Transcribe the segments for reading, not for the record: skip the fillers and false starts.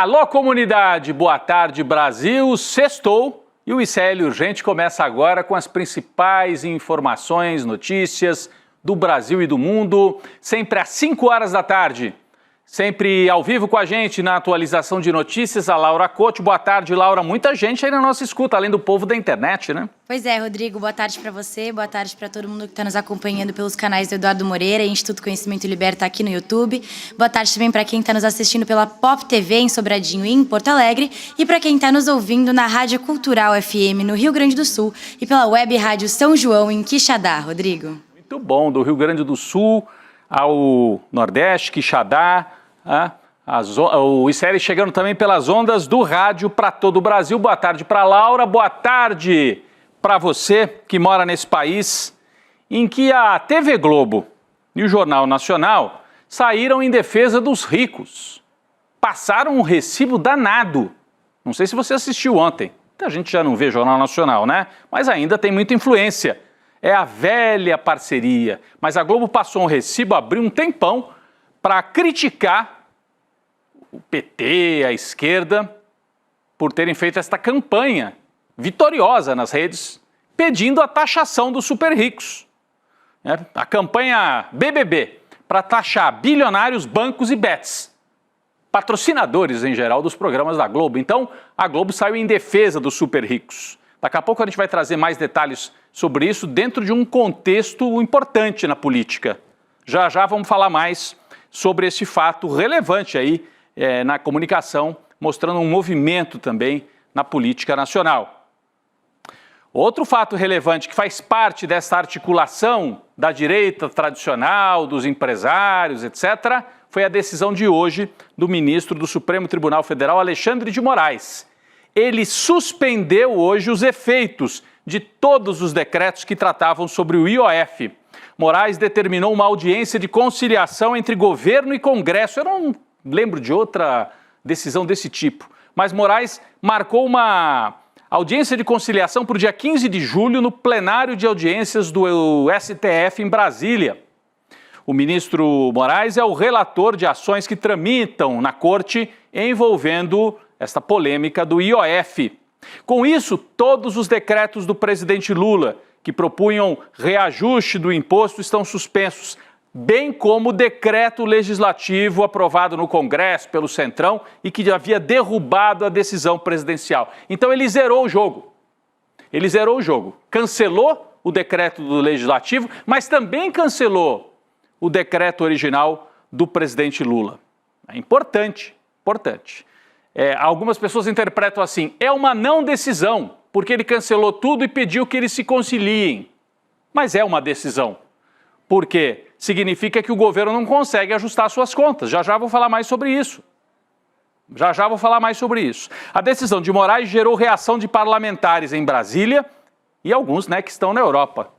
Alô, comunidade! Boa tarde, Brasil! Sextou e o ICL Urgente começa agora com as principais informações, notícias do Brasil e do mundo, sempre às 5 horas da tarde. Sempre ao vivo com a gente na atualização de notícias, a Laura Couto. Boa tarde, Laura. Muita gente aí na nossa escuta, além do povo da internet, né? Pois é, Rodrigo. Boa tarde para você, boa tarde para todo mundo que está nos acompanhando pelos canais do Eduardo Moreira e Instituto Conhecimento Liberta aqui no YouTube. Boa tarde também para quem está nos assistindo pela Pop TV em Sobradinho e em Porto Alegre e para quem está nos ouvindo na Rádio Cultural FM no Rio Grande do Sul e pela Web Rádio São João em Quixadá, Rodrigo. Muito bom, do Rio Grande do Sul ao Nordeste, Quixadá, o ICL chegando também pelas ondas do rádio para todo o Brasil. Boa tarde para Laura, boa tarde para você que mora nesse país em que a TV Globo e o Jornal Nacional saíram em defesa dos ricos. Passaram um recibo danado. Não sei se você assistiu ontem. A gente já não vê Jornal Nacional, né? Mas ainda tem muita influência. É a velha parceria. Mas a Globo passou um recibo, abriu um tempão para criticar o PT, a esquerda, por terem feito esta campanha vitoriosa nas redes, pedindo a taxação dos super ricos. A campanha BBB, para taxar bilionários, bancos e bets, patrocinadores em geral dos programas da Globo. Então, a Globo saiu em defesa dos super ricos. Daqui a pouco a gente vai trazer mais detalhes sobre isso dentro de um contexto importante na política. Já já vamos falar mais sobre esse fato relevante aí na comunicação, mostrando um movimento também na política nacional. Outro fato relevante que faz parte dessa articulação da direita tradicional, dos empresários, etc., foi a decisão de hoje do ministro do Supremo Tribunal Federal, Alexandre de Moraes. Ele suspendeu hoje os efeitos de todos os decretos que tratavam sobre o IOF. Moraes determinou uma audiência de conciliação entre governo e Congresso. Eu não lembro de outra decisão desse tipo, mas Moraes marcou uma audiência de conciliação para o dia 15 de julho no plenário de audiências do STF em Brasília. O ministro Moraes é o relator de ações que tramitam na corte envolvendo esta polêmica do IOF. Com isso, todos os decretos do presidente Lula que propunham reajuste do imposto estão suspensos, bem como o decreto legislativo aprovado no Congresso pelo Centrão e que havia derrubado a decisão presidencial. Então ele zerou o jogo. Ele zerou o jogo. Cancelou o decreto do legislativo, mas também cancelou o decreto original do presidente Lula. É importante, importante. Algumas pessoas interpretam assim, é uma não decisão, porque ele cancelou tudo e pediu que eles se conciliem. Mas é uma decisão, porque significa que o governo não consegue ajustar suas contas. Já já vou falar mais sobre isso. Já já vou falar mais sobre isso. A decisão de Moraes gerou reação de parlamentares em Brasília e alguns, que estão na Europa,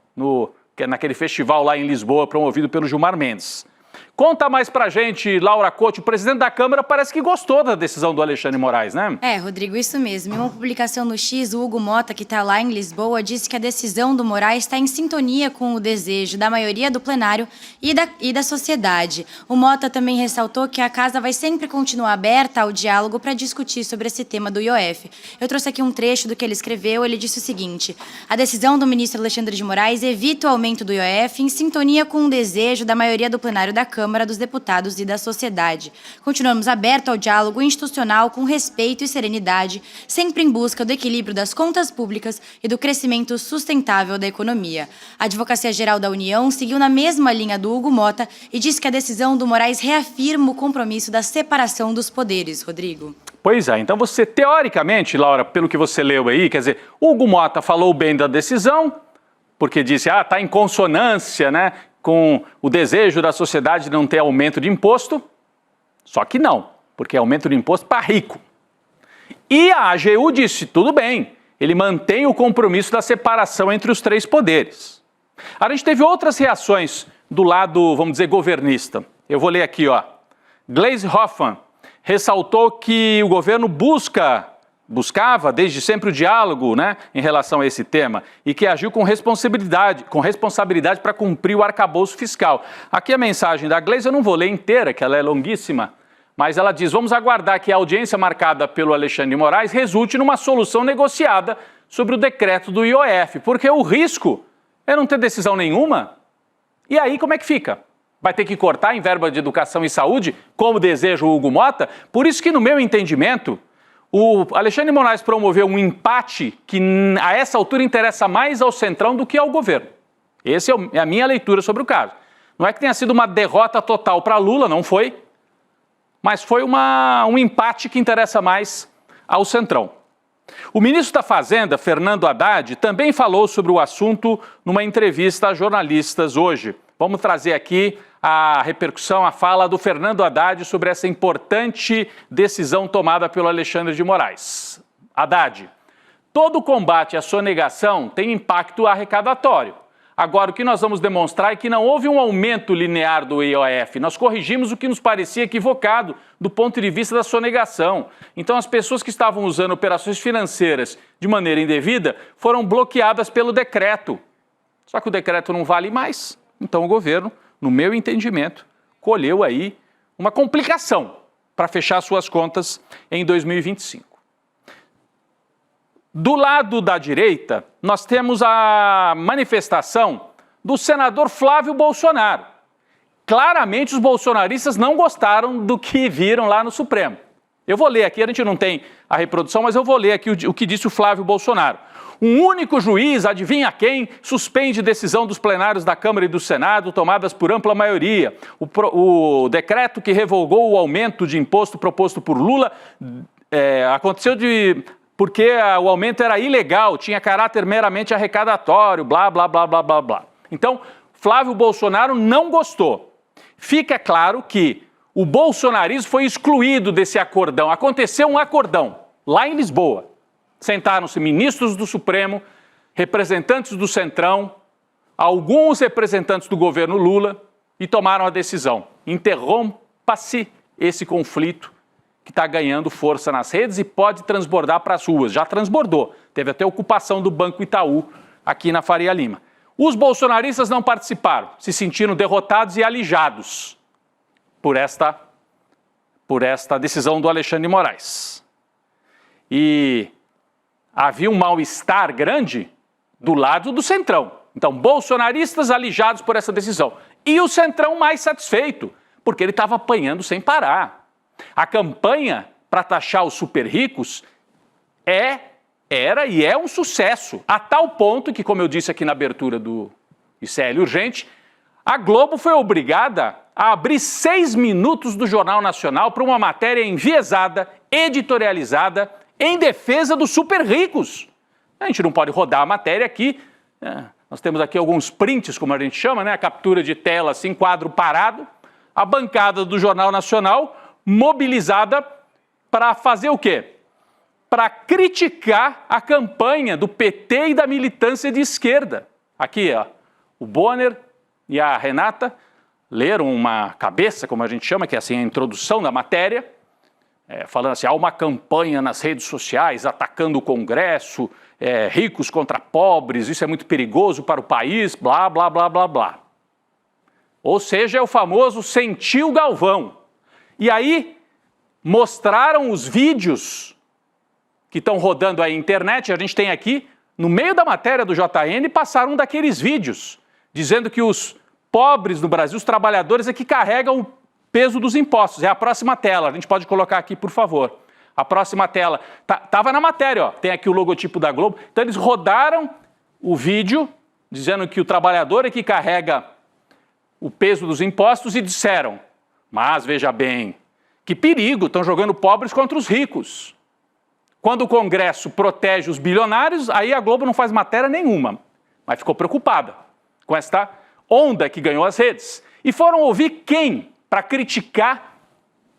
naquele festival lá em Lisboa, promovido pelo Gilmar Mendes. Conta mais pra gente, Laura Couto. O presidente da Câmara parece que gostou da decisão do Alexandre de Moraes, né? Rodrigo, isso mesmo. Em uma publicação no X, o Hugo Mota, que está lá em Lisboa, disse que a decisão do Moraes está em sintonia com o desejo da maioria do plenário e da sociedade. O Mota também ressaltou que a casa vai sempre continuar aberta ao diálogo para discutir sobre esse tema do IOF. Eu trouxe aqui um trecho do que ele escreveu. Ele disse o seguinte: a decisão do ministro Alexandre de Moraes evita o aumento do IOF em sintonia com o desejo da maioria do plenário da Câmara, dos Deputados e da sociedade. Continuamos abertos ao diálogo institucional com respeito e serenidade, sempre em busca do equilíbrio das contas públicas e do crescimento sustentável da economia. A Advocacia Geral da União seguiu na mesma linha do Hugo Mota e disse que a decisão do Moraes reafirma o compromisso da separação dos poderes, Rodrigo. Pois é, então você, teoricamente, Laura, pelo que você leu aí, quer dizer, Hugo Mota falou bem da decisão, porque disse, está em consonância, com o desejo da sociedade de não ter aumento de imposto, só que não, porque é aumento de imposto para rico. E a AGU disse, tudo bem, ele mantém o compromisso da separação entre os três poderes. A gente teve outras reações do lado, vamos dizer, governista. Eu vou ler aqui, Gleisi Hoffmann ressaltou que o governo buscava desde sempre o diálogo, em relação a esse tema e que agiu com responsabilidade para cumprir o arcabouço fiscal. Aqui a mensagem da Gleisi, eu não vou ler inteira, que ela é longuíssima, Mas ela diz, vamos aguardar que a audiência marcada pelo Alexandre de Moraes resulte numa solução negociada sobre o decreto do IOF, porque o risco é não ter decisão nenhuma. E aí como é que fica? Vai ter que cortar em verba de educação e saúde, como deseja o Hugo Mota? Por isso que, no meu entendimento, o Alexandre de Moraes promoveu um empate que a essa altura interessa mais ao Centrão do que ao governo. Essa é a minha leitura sobre o caso. Não é que tenha sido uma derrota total para Lula, não foi, mas foi um empate que interessa mais ao Centrão. O ministro da Fazenda, Fernando Haddad, também falou sobre o assunto numa entrevista a jornalistas hoje. Vamos trazer aqui a repercussão, a fala do Fernando Haddad sobre essa importante decisão tomada pelo Alexandre de Moraes. Haddad, todo combate à sonegação tem impacto arrecadatório. Agora, o que nós vamos demonstrar é que não houve um aumento linear do IOF. Nós corrigimos o que nos parecia equivocado do ponto de vista da sonegação. Então, as pessoas que estavam usando operações financeiras de maneira indevida foram bloqueadas pelo decreto. Só que o decreto não vale mais. Então, o governo, no meu entendimento, colheu aí uma complicação para fechar suas contas em 2025. Do lado da direita, nós temos a manifestação do senador Flávio Bolsonaro. Claramente, os bolsonaristas não gostaram do que viram lá no Supremo. Eu vou ler aqui, a gente não tem a reprodução, mas eu vou ler aqui o que disse o Flávio Bolsonaro. Um único juiz, adivinha quem, suspende decisão dos plenários da Câmara e do Senado tomadas por ampla maioria. O decreto que revogou o aumento de imposto proposto por Lula aconteceu porque o aumento era ilegal, tinha caráter meramente arrecadatório, blá, blá, blá, blá, blá, blá. Então, Flávio Bolsonaro não gostou. Fica claro que o bolsonarismo foi excluído desse acordão. Aconteceu um acordão lá em Lisboa. Sentaram-se ministros do Supremo, representantes do Centrão, alguns representantes do governo Lula e tomaram a decisão. Interrompa-se esse conflito que está ganhando força nas redes e pode transbordar para as ruas. Já transbordou. Teve até ocupação do Banco Itaú aqui na Faria Lima. Os bolsonaristas não participaram, se sentiram derrotados e alijados por esta decisão do Alexandre de Moraes. E havia um mal-estar grande do lado do Centrão. Então, bolsonaristas alijados por essa decisão. E o Centrão mais satisfeito, porque ele estava apanhando sem parar. A campanha para taxar os super ricos era e é um sucesso, a tal ponto que, como eu disse aqui na abertura do ICL Urgente, a Globo foi obrigada a abrir 6 minutos do Jornal Nacional para uma matéria enviesada, editorializada, em defesa dos super ricos. A gente não pode rodar a matéria aqui, nós temos aqui alguns prints, como a gente chama, né? A captura de tela, assim, quadro parado, a bancada do Jornal Nacional mobilizada para fazer o quê? Para criticar a campanha do PT e da militância de esquerda. Aqui, ó, o Bonner e a Renata leram uma cabeça, como a gente chama, que é assim a introdução da matéria, falando assim, há uma campanha nas redes sociais atacando o Congresso, ricos contra pobres, isso é muito perigoso para o país, blá, blá, blá, blá, blá. Ou seja, é o famoso sentiu Galvão. E aí mostraram os vídeos que estão rodando aí na internet, a gente tem aqui, no meio da matéria do JN, passaram um daqueles vídeos, dizendo que os pobres no Brasil, os trabalhadores, é que carregam o peso dos impostos. É a próxima tela, a gente pode colocar aqui, por favor. A próxima tela. Estava na matéria, ó. Tem aqui o logotipo da Globo. Então eles rodaram o vídeo, dizendo que o trabalhador é que carrega o peso dos impostos e disseram, mas veja bem, que perigo, estão jogando pobres contra os ricos. Quando o Congresso protege os bilionários, aí a Globo não faz matéria nenhuma, mas ficou preocupada com esta onda que ganhou as redes. E foram ouvir quem para criticar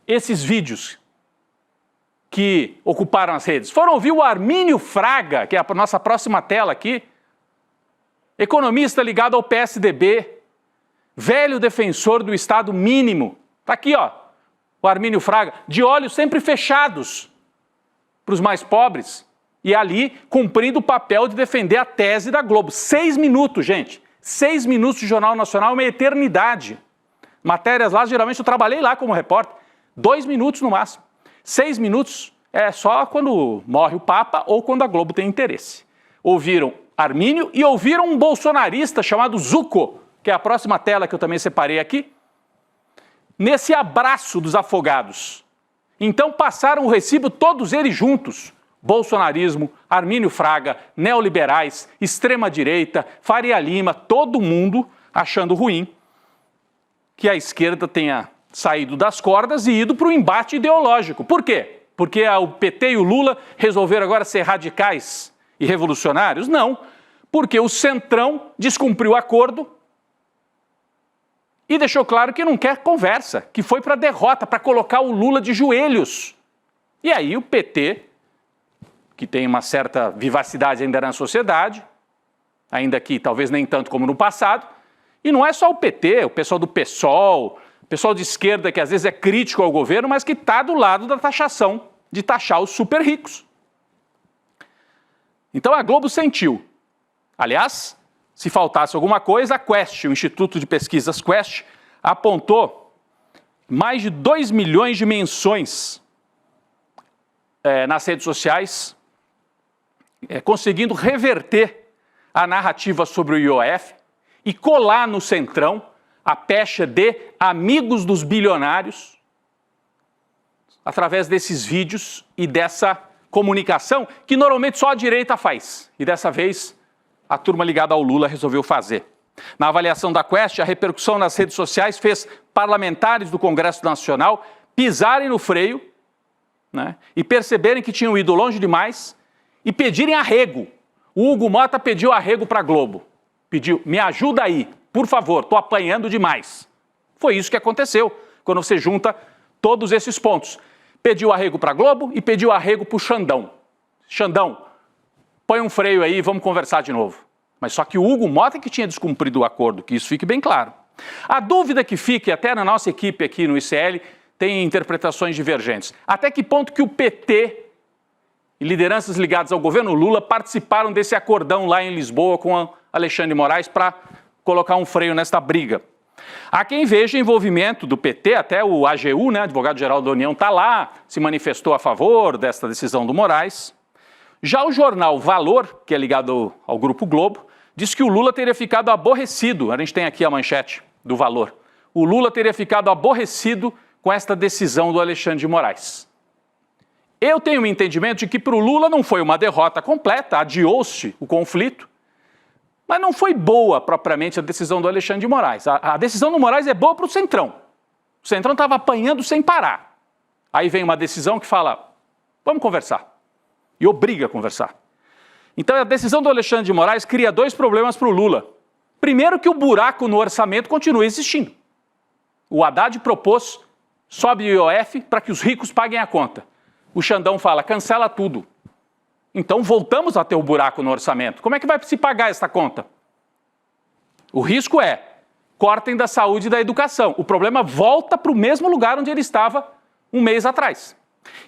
esses vídeos que ocuparam as redes? Foram ouvir o Armínio Fraga, que é a nossa próxima tela aqui, economista ligado ao PSDB, velho defensor do Estado mínimo. Está aqui, ó, o Armínio Fraga, de olhos sempre fechados para os mais pobres, e ali cumprindo o papel de defender a tese da Globo. 6 minutos, gente. 6 minutos de Jornal Nacional é uma eternidade. Matérias lá, geralmente eu trabalhei lá como repórter. 2 minutos no máximo. 6 minutos é só quando morre o Papa ou quando a Globo tem interesse. Ouviram Armínio e ouviram um bolsonarista chamado Zucco, que é a próxima tela que eu também separei aqui, nesse abraço dos afogados. Então passaram o recibo todos eles juntos. Bolsonarismo, Armínio Fraga, neoliberais, extrema-direita, Faria Lima, todo mundo achando ruim que a esquerda tenha saído das cordas e ido para o embate ideológico. Por quê? Porque o PT e o Lula resolveram agora ser radicais e revolucionários? Não, porque o Centrão descumpriu o acordo e deixou claro que não quer conversa, que foi para a derrota, para colocar o Lula de joelhos. E aí o PT, que tem uma certa vivacidade ainda na sociedade, ainda que talvez nem tanto como no passado, e não é só o PT, o pessoal do PSOL, o pessoal de esquerda que às vezes é crítico ao governo, mas que está do lado da taxação, de taxar os super ricos. Então a Globo sentiu. Aliás, se faltasse alguma coisa, a Quest, o Instituto de Pesquisas Quest, apontou mais de 2 milhões de menções nas redes sociais, conseguindo reverter a narrativa sobre o IOF e colar no Centrão a pecha de amigos dos bilionários através desses vídeos e dessa comunicação que normalmente só a direita faz. E dessa vez a turma ligada ao Lula resolveu fazer. Na avaliação da Quest, a repercussão nas redes sociais fez parlamentares do Congresso Nacional pisarem no freio, né, e perceberem que tinham ido longe demais e pedirem arrego. O Hugo Mota pediu arrego para a Globo. Pediu, me ajuda aí, por favor, estou apanhando demais. Foi isso que aconteceu quando você junta todos esses pontos. Pediu arrego para a Globo e pediu arrego para o Xandão. Xandão, põe um freio aí e vamos conversar de novo. Mas só que o Hugo Mota que tinha descumprido o acordo, que isso fique bem claro. A dúvida que fica, até na nossa equipe aqui no ICL, tem interpretações divergentes. Até que ponto que o PT e lideranças ligadas ao governo Lula participaram desse acordão lá em Lisboa com Alexandre de Moraes para colocar um freio nesta briga. Há quem veja envolvimento do PT, até o AGU, né, advogado-geral da União, está lá, se manifestou a favor desta decisão do Moraes. Já o jornal Valor, que é ligado ao Grupo Globo, diz que o Lula teria ficado aborrecido, a gente tem aqui a manchete do Valor, o Lula teria ficado aborrecido com esta decisão do Alexandre de Moraes. Eu tenho um entendimento de que para o Lula não foi uma derrota completa, adiou-se o conflito, mas não foi boa propriamente a decisão do Alexandre de Moraes. A decisão do Moraes é boa para o Centrão. O Centrão estava apanhando sem parar. Aí vem uma decisão que fala, vamos conversar. E obriga a conversar. Então a decisão do Alexandre de Moraes cria 2 problemas para o Lula. Primeiro que o buraco no orçamento continua existindo. O Haddad propôs, sobe o IOF para que os ricos paguem a conta. O Xandão fala, cancela tudo. Então voltamos a ter o buraco no orçamento. Como é que vai se pagar essa conta? O risco é, cortem da saúde e da educação. O problema volta para o mesmo lugar onde ele estava um mês atrás.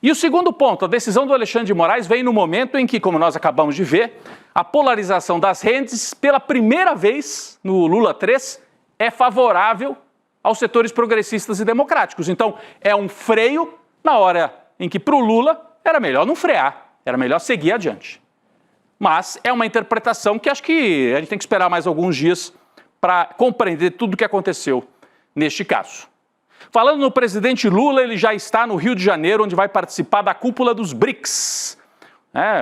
E o segundo ponto, a decisão do Alexandre de Moraes vem no momento em que, como nós acabamos de ver, a polarização das redes, pela primeira vez no Lula 3, é favorável aos setores progressistas e democráticos. Então, é um freio na hora em que, para o Lula, era melhor não frear, era melhor seguir adiante. Mas é uma interpretação que acho que a gente tem que esperar mais alguns dias para compreender tudo o que aconteceu neste caso. Falando no presidente Lula, ele já está no Rio de Janeiro, onde vai participar da cúpula dos BRICS.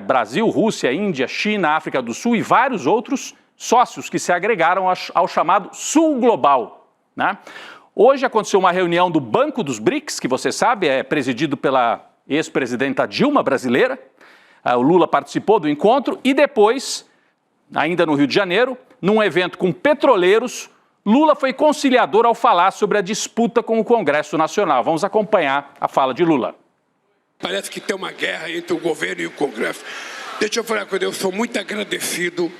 Brasil, Rússia, Índia, China, África do Sul e vários outros sócios que se agregaram ao chamado Sul Global, né? Hoje aconteceu uma reunião do Banco dos BRICS, que você sabe, é presidido pela ex-presidenta Dilma brasileira. O Lula participou do encontro e depois, ainda no Rio de Janeiro, num evento com petroleiros, Lula foi conciliador ao falar sobre a disputa com o Congresso Nacional. Vamos acompanhar a fala de Lula. Parece que tem uma guerra entre o governo e o Congresso. Deixa eu falar com eu sou muito agradecido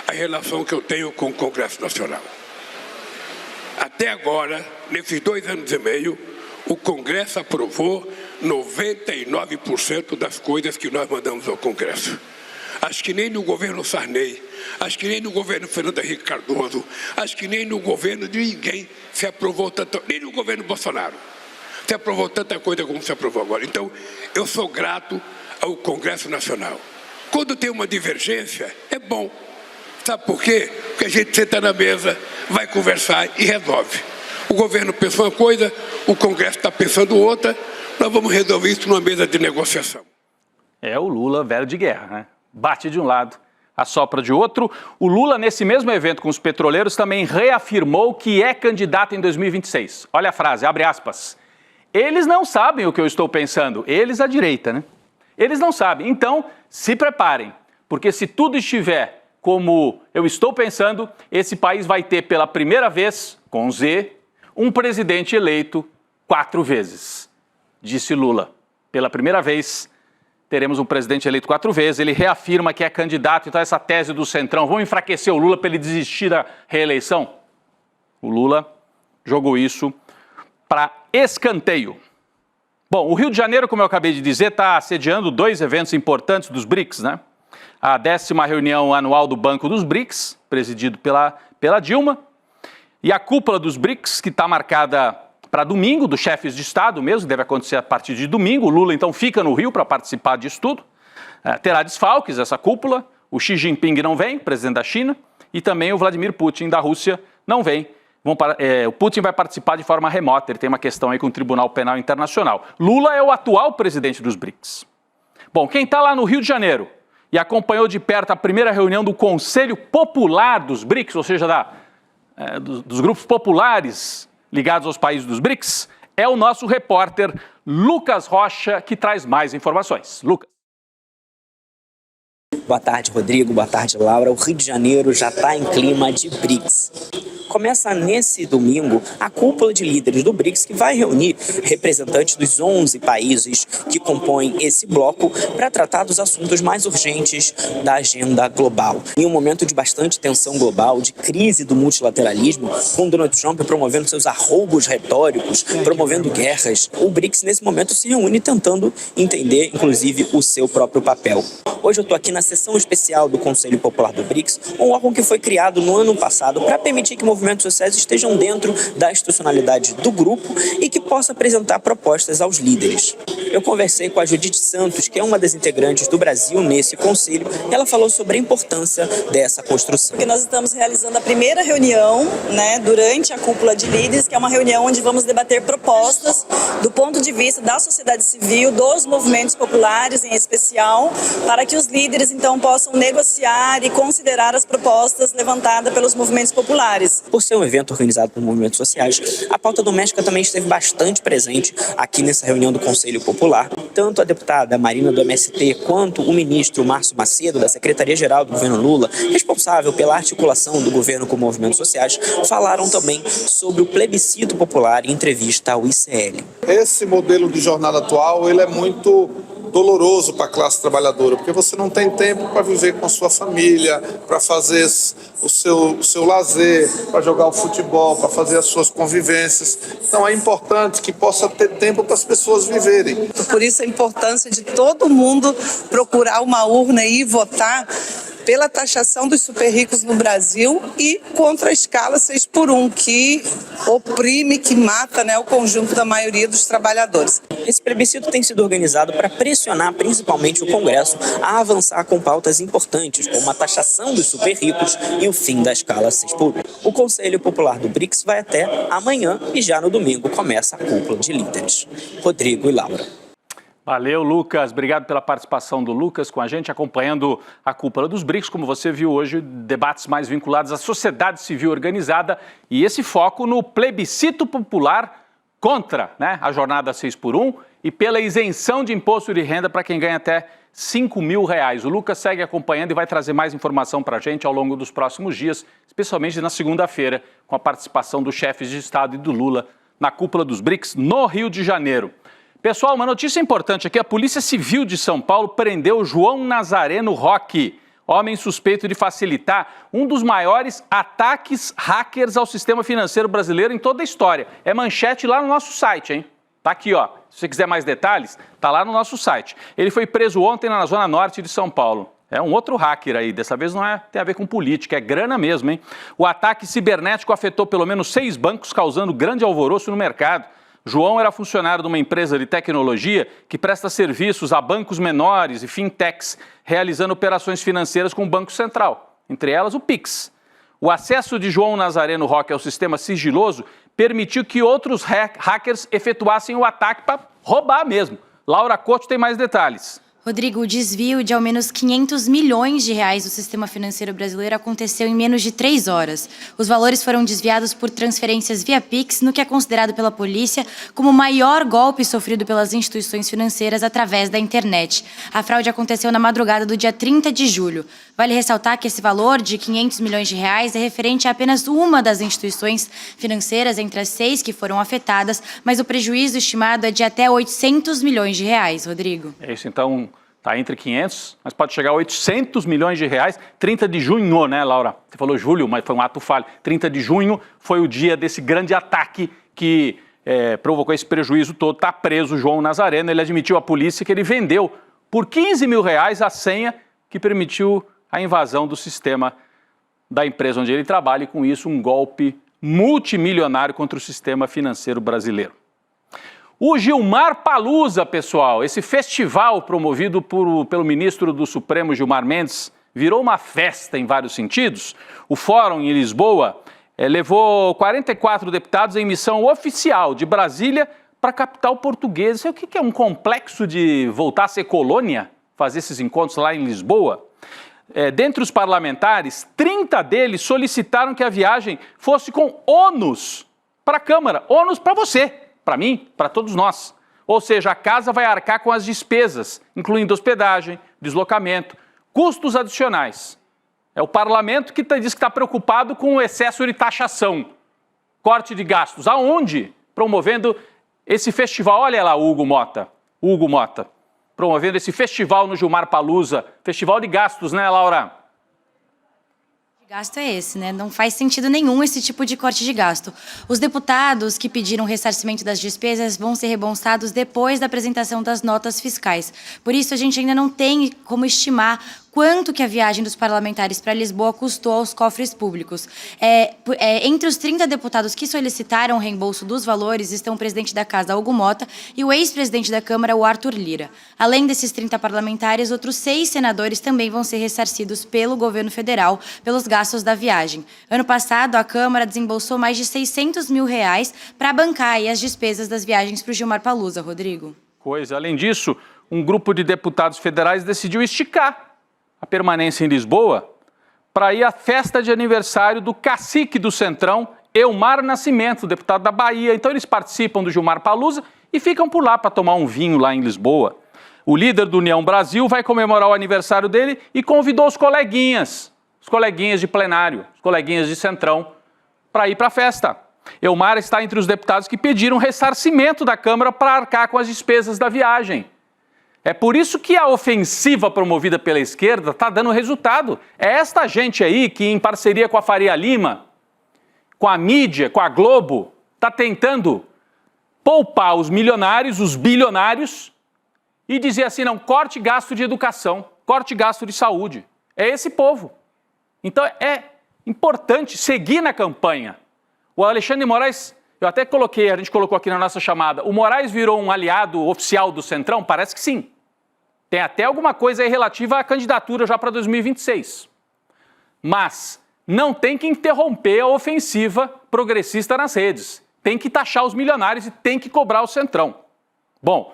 à relação que eu tenho com o Congresso Nacional. Até agora, nesses 2 anos e meio, o Congresso aprovou 99% das coisas que nós mandamos ao Congresso. Acho que nem no governo Sarney, acho que nem no governo Fernando Henrique Cardoso, acho que nem no governo de ninguém se aprovou tanto, nem no governo Bolsonaro. se aprovou tanta coisa como se aprovou agora. Então, eu sou grato ao Congresso Nacional. Quando tem uma divergência, é bom. Sabe por quê? Porque a gente senta na mesa, vai conversar e resolve. O governo pensou uma coisa, o Congresso está pensando outra, nós vamos resolver isso numa mesa de negociação. É o Lula velho de guerra, né? Bate de um lado, assopra de outro. O Lula, nesse mesmo evento com os petroleiros, também reafirmou que é candidato em 2026. Olha a frase, abre aspas. Eles não sabem o que eu estou pensando. Eles, à direita, né? Eles não sabem. Então, se preparem, porque se tudo estiver como eu estou pensando, esse país vai ter pela primeira vez, com Z, um presidente eleito 4 vezes. Disse Lula. Pela primeira vez, teremos um presidente eleito 4 vezes. Ele reafirma que é candidato. Então, essa tese do Centrão, vamos enfraquecer o Lula para ele desistir da reeleição? O Lula jogou isso para escanteio. Bom, o Rio de Janeiro, como eu acabei de dizer, está sediando 2 eventos importantes dos BRICS, né? A 10ª reunião anual do Banco dos BRICS, presidido pela Dilma, e a cúpula dos BRICS, que está marcada para domingo, dos chefes de Estado mesmo, que deve acontecer a partir de domingo. O Lula, então, fica no Rio para participar disso tudo. Terá desfalques essa cúpula. O Xi Jinping não vem, presidente da China, e também o Vladimir Putin, da Rússia, não vem. O Putin vai participar de forma remota, ele tem uma questão aí com o Tribunal Penal Internacional. Lula é o atual presidente dos BRICS. Bom, quem está lá no Rio de Janeiro e acompanhou de perto a primeira reunião do Conselho Popular dos BRICS, ou seja, dos grupos populares ligados aos países dos BRICS, é o nosso repórter Lucas Rocha, que traz mais informações. Lucas. Boa tarde, Rodrigo. Boa tarde, Laura. O Rio de Janeiro já está em clima de BRICS. Começa nesse domingo a cúpula de líderes do BRICS, que vai reunir representantes dos 11 países que compõem esse bloco para tratar dos assuntos mais urgentes da agenda global. Em um momento de bastante tensão global, de crise do multilateralismo, com Donald Trump promovendo seus arroubos retóricos, promovendo guerras, o BRICS nesse momento se reúne tentando entender, inclusive, o seu próprio papel. Hoje eu estou aqui na sessão especial do Conselho Popular do BRICS, um órgão que foi criado no ano passado para permitir que movimentos sociais estejam dentro da institucionalidade do grupo e que possa apresentar propostas aos líderes. Eu conversei com a Judith Santos, que é uma das integrantes do Brasil nesse conselho, e ela falou sobre a importância dessa construção. Porque nós estamos realizando a primeira reunião, durante a cúpula de líderes, que é uma reunião onde vamos debater propostas do ponto de vista da sociedade civil, dos movimentos populares em especial, para que os líderes então possam negociar e considerar as propostas levantadas pelos movimentos populares. Por ser um evento organizado por movimentos sociais, a pauta doméstica também esteve bastante presente aqui nessa reunião do Conselho Popular. Tanto a deputada Marina do MST quanto o ministro Márcio Macedo, da Secretaria-Geral do governo Lula, responsável pela articulação do governo com movimentos sociais, falaram também sobre o plebiscito popular em entrevista ao ICL. Esse modelo de jornada atual, ele é muito doloroso para a classe trabalhadora, porque você não tem tempo para viver com a sua família, para fazer o seu lazer, para jogar o futebol, para fazer as suas convivências. Então é importante que possa ter tempo para as pessoas viverem. Por isso a importância de todo mundo procurar uma urna e votar pela taxação dos super ricos no Brasil e contra a escala 6x1, que oprime, que mata o conjunto da maioria dos trabalhadores. Esse plebiscito tem sido organizado para pressionar principalmente o Congresso a avançar com pautas importantes, como a taxação dos super ricos e o fim da escala 6x1. O Conselho Popular do BRICS vai até amanhã e já no domingo começa a cúpula de líderes. Rodrigo e Laura. Valeu, Lucas. Obrigado pela participação do Lucas com a gente, acompanhando a cúpula dos BRICS. Como você viu hoje, debates mais vinculados à sociedade civil organizada e esse foco no plebiscito popular contra a jornada 6x1 e pela isenção de imposto de renda para quem ganha até R$5.000. O Lucas segue acompanhando e vai trazer mais informação para a gente ao longo dos próximos dias, especialmente na segunda-feira, com a participação dos chefes de Estado e do Lula na cúpula dos BRICS no Rio de Janeiro. Pessoal, uma notícia importante aqui, a Polícia Civil de São Paulo prendeu João Nazareno Roque, homem suspeito de facilitar um dos maiores ataques hackers ao sistema financeiro brasileiro em toda a história. É manchete lá no nosso site, hein? Tá aqui, ó. Se você quiser mais detalhes, tá lá no nosso site. Ele foi preso ontem na Zona Norte de São Paulo. É um outro hacker aí, dessa vez não tem a ver com política, é grana mesmo, hein? O ataque cibernético afetou pelo menos 6 bancos, causando grande alvoroço no mercado. João era funcionário de uma empresa de tecnologia que presta serviços a bancos menores e fintechs, realizando operações financeiras com o Banco Central, entre elas o Pix. O acesso de João Nazareno Roque ao sistema sigiloso permitiu que outros hackers efetuassem o ataque para roubar mesmo. Laura Couto tem mais detalhes. Rodrigo, o desvio de ao menos 500 milhões de reais do sistema financeiro brasileiro aconteceu em menos de 3 horas. Os valores foram desviados por transferências via Pix, no que é considerado pela polícia como o maior golpe sofrido pelas instituições financeiras através da internet. A fraude aconteceu na madrugada do dia 30 de julho. Vale ressaltar que esse valor de 500 milhões de reais é referente a apenas uma das instituições financeiras entre as 6 que foram afetadas, mas o prejuízo estimado é de até 800 milhões de reais, Rodrigo. É isso, então, está entre 500, mas pode chegar a 800 milhões de reais. 30 de junho, né, Laura? Você falou julho, mas foi um ato falho. 30 de junho foi o dia desse grande ataque que provocou esse prejuízo todo. Está preso o João Nazareno. Ele admitiu à polícia que ele vendeu por 15 mil reais a senha que permitiu a invasão do sistema da empresa onde ele trabalha e, com isso, um golpe multimilionário contra o sistema financeiro brasileiro. O Gilmar Palusa, pessoal, esse festival promovido pelo ministro do Supremo, Gilmar Mendes, virou uma festa em vários sentidos. O fórum em Lisboa levou 44 deputados em missão oficial de Brasília para a capital portuguesa. O que é um complexo de voltar a ser colônia, fazer esses encontros lá em Lisboa? Dentre os parlamentares, 30 deles solicitaram que a viagem fosse com ônus para a Câmara, ônus para você, para mim, para todos nós. Ou seja, a casa vai arcar com as despesas, incluindo hospedagem, deslocamento, custos adicionais. É o parlamento que diz que está preocupado com o excesso de taxação, corte de gastos. Aonde? Promovendo esse festival. Olha lá o Hugo Mota, promovendo esse festival no Gilmar Palusa. Festival de gastos, né, Laura? Gasto é esse, né? Não faz sentido nenhum esse tipo de corte de gasto. Os deputados que pediram ressarcimento das despesas vão ser reembolsados depois da apresentação das notas fiscais. Por isso, a gente ainda não tem como estimar quanto que a viagem dos parlamentares para Lisboa custou aos cofres públicos. Entre os 30 deputados que solicitaram o reembolso dos valores estão o presidente da Casa, Hugo Mota, e o ex-presidente da Câmara, o Arthur Lira. Além desses 30 parlamentares, outros 6 senadores também vão ser ressarcidos pelo governo federal pelos gastos da viagem. Ano passado, a Câmara desembolsou mais de 600 mil reais para bancar aí as despesas das viagens para o Gilmar Palusa, Rodrigo. Além disso, um grupo de deputados federais decidiu esticar a permanência em Lisboa para ir à festa de aniversário do cacique do Centrão, Elmar Nascimento, deputado da Bahia. Então eles participam do Gilmar Palusa e ficam por lá para tomar um vinho lá em Lisboa. O líder do União Brasil vai comemorar o aniversário dele e convidou os coleguinhas de plenário, os coleguinhas de Centrão, para ir para a festa. Elmar está entre os deputados que pediram ressarcimento da Câmara para arcar com as despesas da viagem. É por isso que a ofensiva promovida pela esquerda está dando resultado. É esta gente aí que, em parceria com a Faria Lima, com a mídia, com a Globo, está tentando poupar os milionários, os bilionários, e dizer assim, não, corte gasto de educação, corte gasto de saúde. É esse povo. Então é importante seguir na campanha. O Alexandre de Moraes, eu até coloquei, a gente colocou aqui na nossa chamada, o Moraes virou um aliado oficial do Centrão? Parece que sim. Tem até alguma coisa aí relativa à candidatura já para 2026. Mas não tem que interromper a ofensiva progressista nas redes. Tem que taxar os milionários e tem que cobrar o Centrão. Bom,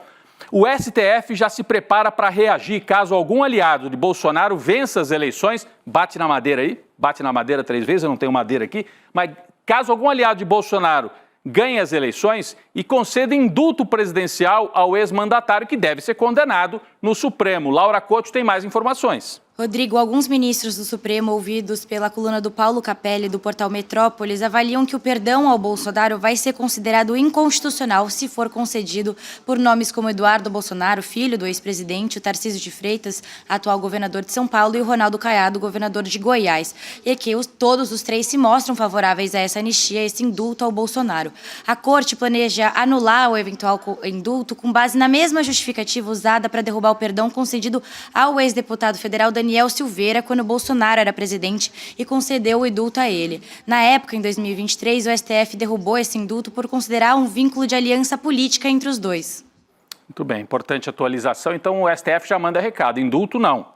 o STF já se prepara para reagir caso algum aliado de Bolsonaro vença as eleições. Bate na madeira aí, bate na madeira 3 vezes, eu não tenho madeira aqui, mas caso algum aliado de Bolsonaro ganhe as eleições e conceda indulto presidencial ao ex-mandatário que deve ser condenado no Supremo. Laura Couto tem mais informações. Rodrigo, alguns ministros do Supremo, ouvidos pela coluna do Paulo Capelli, do portal Metrópolis, avaliam que o perdão ao Bolsonaro vai ser considerado inconstitucional se for concedido por nomes como Eduardo Bolsonaro, filho do ex-presidente, o Tarcísio de Freitas, atual governador de São Paulo, e o Ronaldo Caiado, governador de Goiás. E é que todos os 3 se mostram favoráveis a essa anistia, a esse indulto ao Bolsonaro. A Corte planeja anular o eventual indulto com base na mesma justificativa usada para derrubar o perdão concedido ao ex-deputado federal Danilo Daniel Silveira quando Bolsonaro era presidente e concedeu o indulto a ele. Na época, em 2023, o STF derrubou esse indulto por considerar um vínculo de aliança política entre os dois. Muito bem, importante atualização. Então o STF já manda recado, indulto não.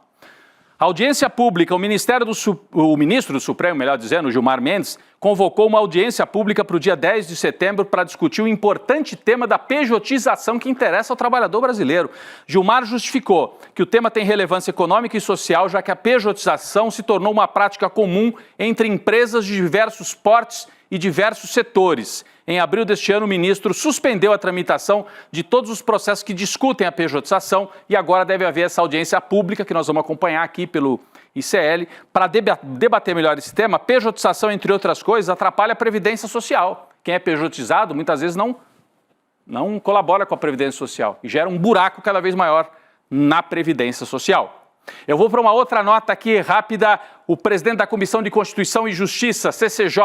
Audiência pública, o ministro do Supremo, melhor dizendo, Gilmar Mendes, convocou uma audiência pública para o dia 10 de setembro para discutir o importante tema da pejotização que interessa ao trabalhador brasileiro. Gilmar justificou que o tema tem relevância econômica e social, já que a pejotização se tornou uma prática comum entre empresas de diversos portes e diversos setores. Em abril deste ano, o ministro suspendeu a tramitação de todos os processos que discutem a pejotização e agora deve haver essa audiência pública que nós vamos acompanhar aqui pelo ICL para debater melhor esse tema. Pejotização, entre outras coisas, atrapalha a previdência social. Quem é pejotizado muitas vezes não colabora com a previdência social e gera um buraco cada vez maior na previdência social. Eu vou para uma outra nota aqui rápida. O presidente da Comissão de Constituição e Justiça, CCJ,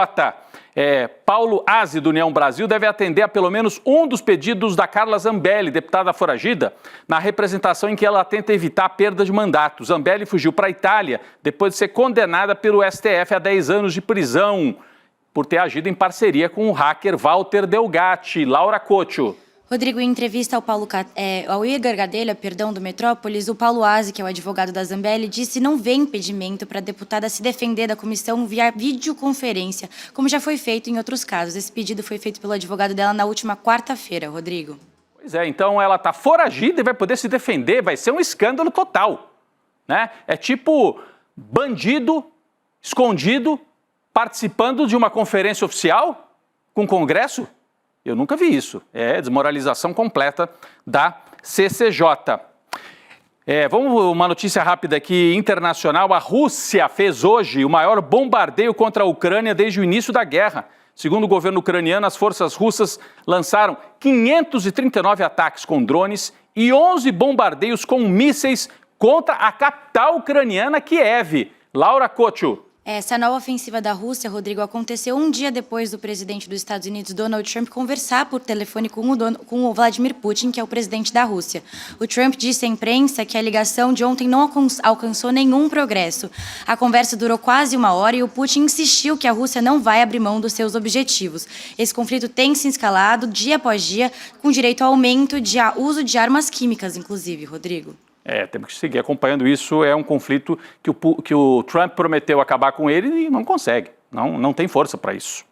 Paulo Aze, do União Brasil, deve atender a pelo menos um dos pedidos da Carla Zambelli, deputada foragida, na representação em que ela tenta evitar a perda de mandato. Zambelli fugiu para a Itália depois de ser condenada pelo STF a 10 anos de prisão por ter agido em parceria com o hacker Walter Delgatti. Laura Couto. Rodrigo, em entrevista ao Igor Gadelha, do Metrópolis, o Paulo Aze, que é o advogado da Zambelli, disse que não vê impedimento para a deputada se defender da comissão via videoconferência, como já foi feito em outros casos. Esse pedido foi feito pelo advogado dela na última quarta-feira, Rodrigo. Pois é, então ela está foragida e vai poder se defender, vai ser um escândalo total, né? É tipo bandido escondido participando de uma conferência oficial com o Congresso. Eu nunca vi isso. É desmoralização completa da CCJ. Vamos uma notícia rápida aqui, internacional. A Rússia fez hoje o maior bombardeio contra a Ucrânia desde o início da guerra. Segundo o governo ucraniano, as forças russas lançaram 539 ataques com drones e 11 bombardeios com mísseis contra a capital ucraniana, Kiev. Laura Couto. Essa nova ofensiva da Rússia, Rodrigo, aconteceu um dia depois do presidente dos Estados Unidos, Donald Trump, conversar por telefone com o Vladimir Putin, que é o presidente da Rússia. O Trump disse à imprensa que a ligação de ontem não alcançou nenhum progresso. A conversa durou quase uma hora e o Putin insistiu que a Rússia não vai abrir mão dos seus objetivos. Esse conflito tem se escalado dia após dia, com direito ao aumento de uso de armas químicas, inclusive, Rodrigo. Temos que seguir acompanhando isso. É um conflito que o Trump prometeu acabar com ele e não consegue. Não tem força para isso.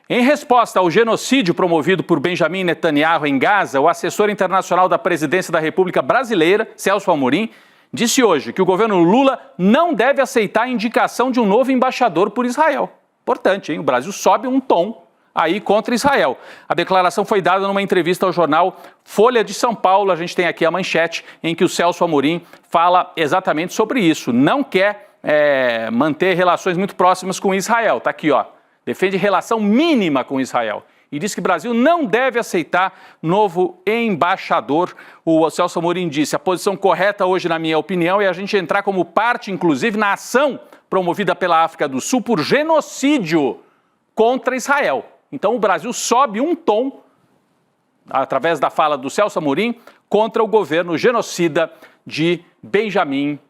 Em resposta ao genocídio promovido por Benjamin Netanyahu em Gaza, o assessor internacional da Presidência da República Brasileira, Celso Amorim, disse hoje que o governo Lula não deve aceitar a indicação de um novo embaixador por Israel. Importante, hein? O Brasil sobe um tom aí contra Israel. A declaração foi dada numa entrevista ao jornal Folha de São Paulo. A gente tem aqui a manchete em que o Celso Amorim fala exatamente sobre isso. Não quer manter relações muito próximas com Israel. Está aqui, ó. Defende relação mínima com Israel. E diz que o Brasil não deve aceitar novo embaixador. O Celso Amorim disse: a posição correta hoje, na minha opinião, é a gente entrar como parte, inclusive, na ação promovida pela África do Sul por genocídio contra Israel. Então o Brasil sobe um tom, através da fala do Celso Amorim, contra o governo genocida de Benjamin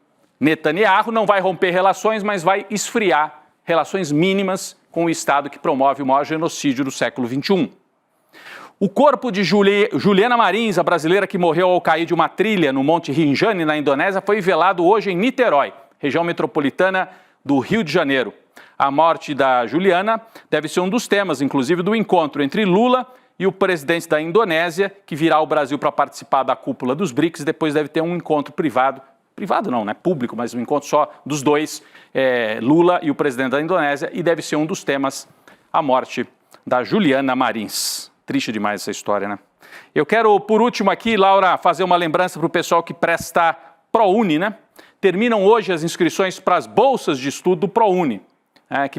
Netanyahu. Não vai romper relações, mas vai esfriar relações mínimas com o Estado que promove o maior genocídio do século XXI. O corpo de Juliana Marins, a brasileira que morreu ao cair de uma trilha no Monte Rinjani, na Indonésia, foi velado hoje em Niterói, região metropolitana do Rio de Janeiro. A morte da Juliana deve ser um dos temas, inclusive, do encontro entre Lula e o presidente da Indonésia, que virá ao Brasil para participar da cúpula dos BRICS. Depois deve ter um encontro privado não, né? Público, mas um encontro só dos dois, Lula e o presidente da Indonésia, e deve ser um dos temas a morte da Juliana Marins. Triste demais essa história, né? Eu quero, por último aqui, Laura, fazer uma lembrança para o pessoal que presta ProUni, né? Terminam hoje as inscrições para as bolsas de estudo do ProUni. Que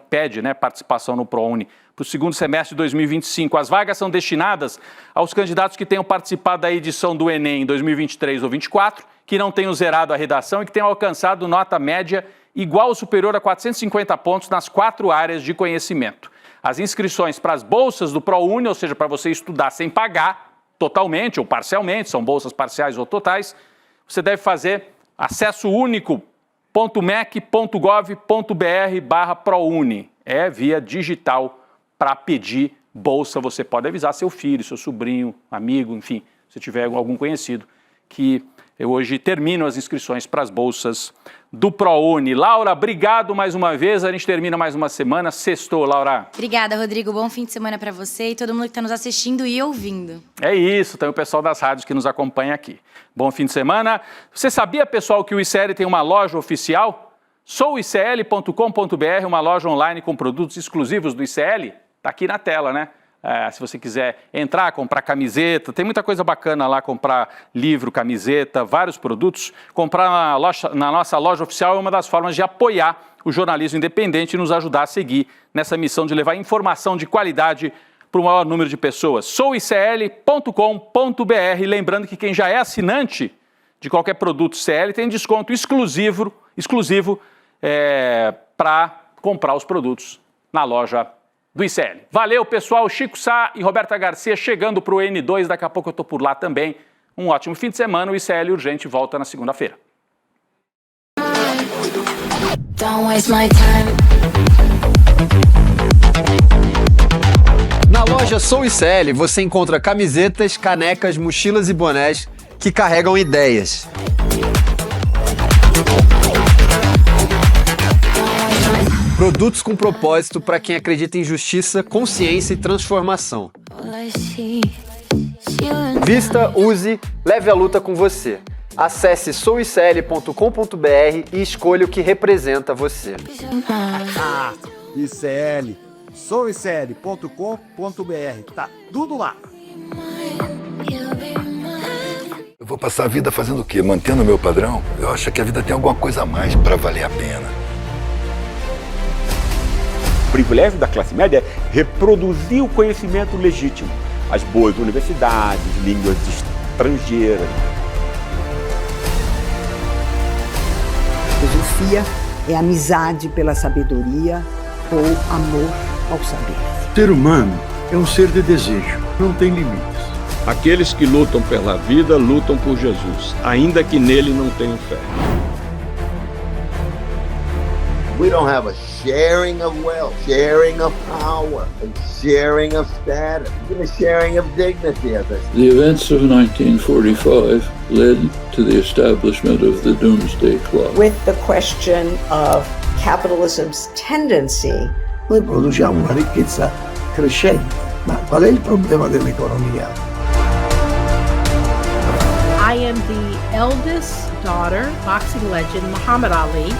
pede, né, participação no ProUni para o segundo semestre de 2025. As vagas são destinadas aos candidatos que tenham participado da edição do Enem em 2023 ou 2024, que não tenham zerado a redação e que tenham alcançado nota média igual ou superior a 450 pontos nas 4 áreas de conhecimento. As inscrições para as bolsas do ProUni, ou seja, para você estudar sem pagar totalmente ou parcialmente, são bolsas parciais ou totais, você deve fazer acesso único www.mec.gov.br/ProUni. É via digital para pedir bolsa. Você pode avisar seu filho, seu sobrinho, amigo, enfim, se tiver algum conhecido, que eu hoje termino as inscrições para as bolsas do ProUni. Laura, obrigado mais uma vez. A gente termina mais uma semana. Sextou, Laura. Obrigada, Rodrigo. Bom fim de semana para você e todo mundo que está nos assistindo e ouvindo. É isso, tem o pessoal das rádios que nos acompanha aqui. Bom fim de semana. Você sabia, pessoal, que o ICL tem uma loja oficial? souicl.com.br, uma loja online com produtos exclusivos do ICL. Está aqui na tela, né? Se você quiser entrar, comprar camiseta, tem muita coisa bacana lá, comprar livro, camiseta, vários produtos. Comprar na nossa loja oficial é uma das formas de apoiar o jornalismo independente e nos ajudar a seguir nessa missão de levar informação de qualidade para o maior número de pessoas. souicl.com.br. Lembrando que quem já é assinante de qualquer produto CL tem desconto exclusivo para comprar os produtos na loja do ICL. Valeu, pessoal. Chico Sá e Roberta Garcia chegando para o N2. Daqui a pouco eu estou por lá também. Um ótimo fim de semana. O ICL Urgente volta na segunda-feira. Na loja Sou ICL você encontra camisetas, canecas, mochilas e bonés que carregam ideias. Produtos com propósito para quem acredita em justiça, consciência e transformação. Vista, use, leve a luta com você. Acesse souicl.com.br e escolha o que representa você. ICL, souicl.com.br, tá tudo lá. Eu vou passar a vida fazendo o quê? Mantendo o meu padrão? Eu acho que a vida tem alguma coisa a mais para valer a pena. O privilégio da classe média é reproduzir o conhecimento legítimo, as boas universidades, línguas estrangeiras. Filosofia é amizade pela sabedoria ou amor ao saber. O ser humano é um ser de desejo, não tem limites. Aqueles que lutam pela vida lutam por Jesus, ainda que nele não tenham fé. We don't have a sharing of wealth, sharing of power, and sharing of status, even a sharing of dignity, as I said. The events of 1945 led to the establishment of the Doomsday Clock. With the question of capitalism's tendency. Noi produciamo una ricchezza crescente, ma qual è il problema dell'economia? I am the eldest daughter, boxing legend Muhammad Ali.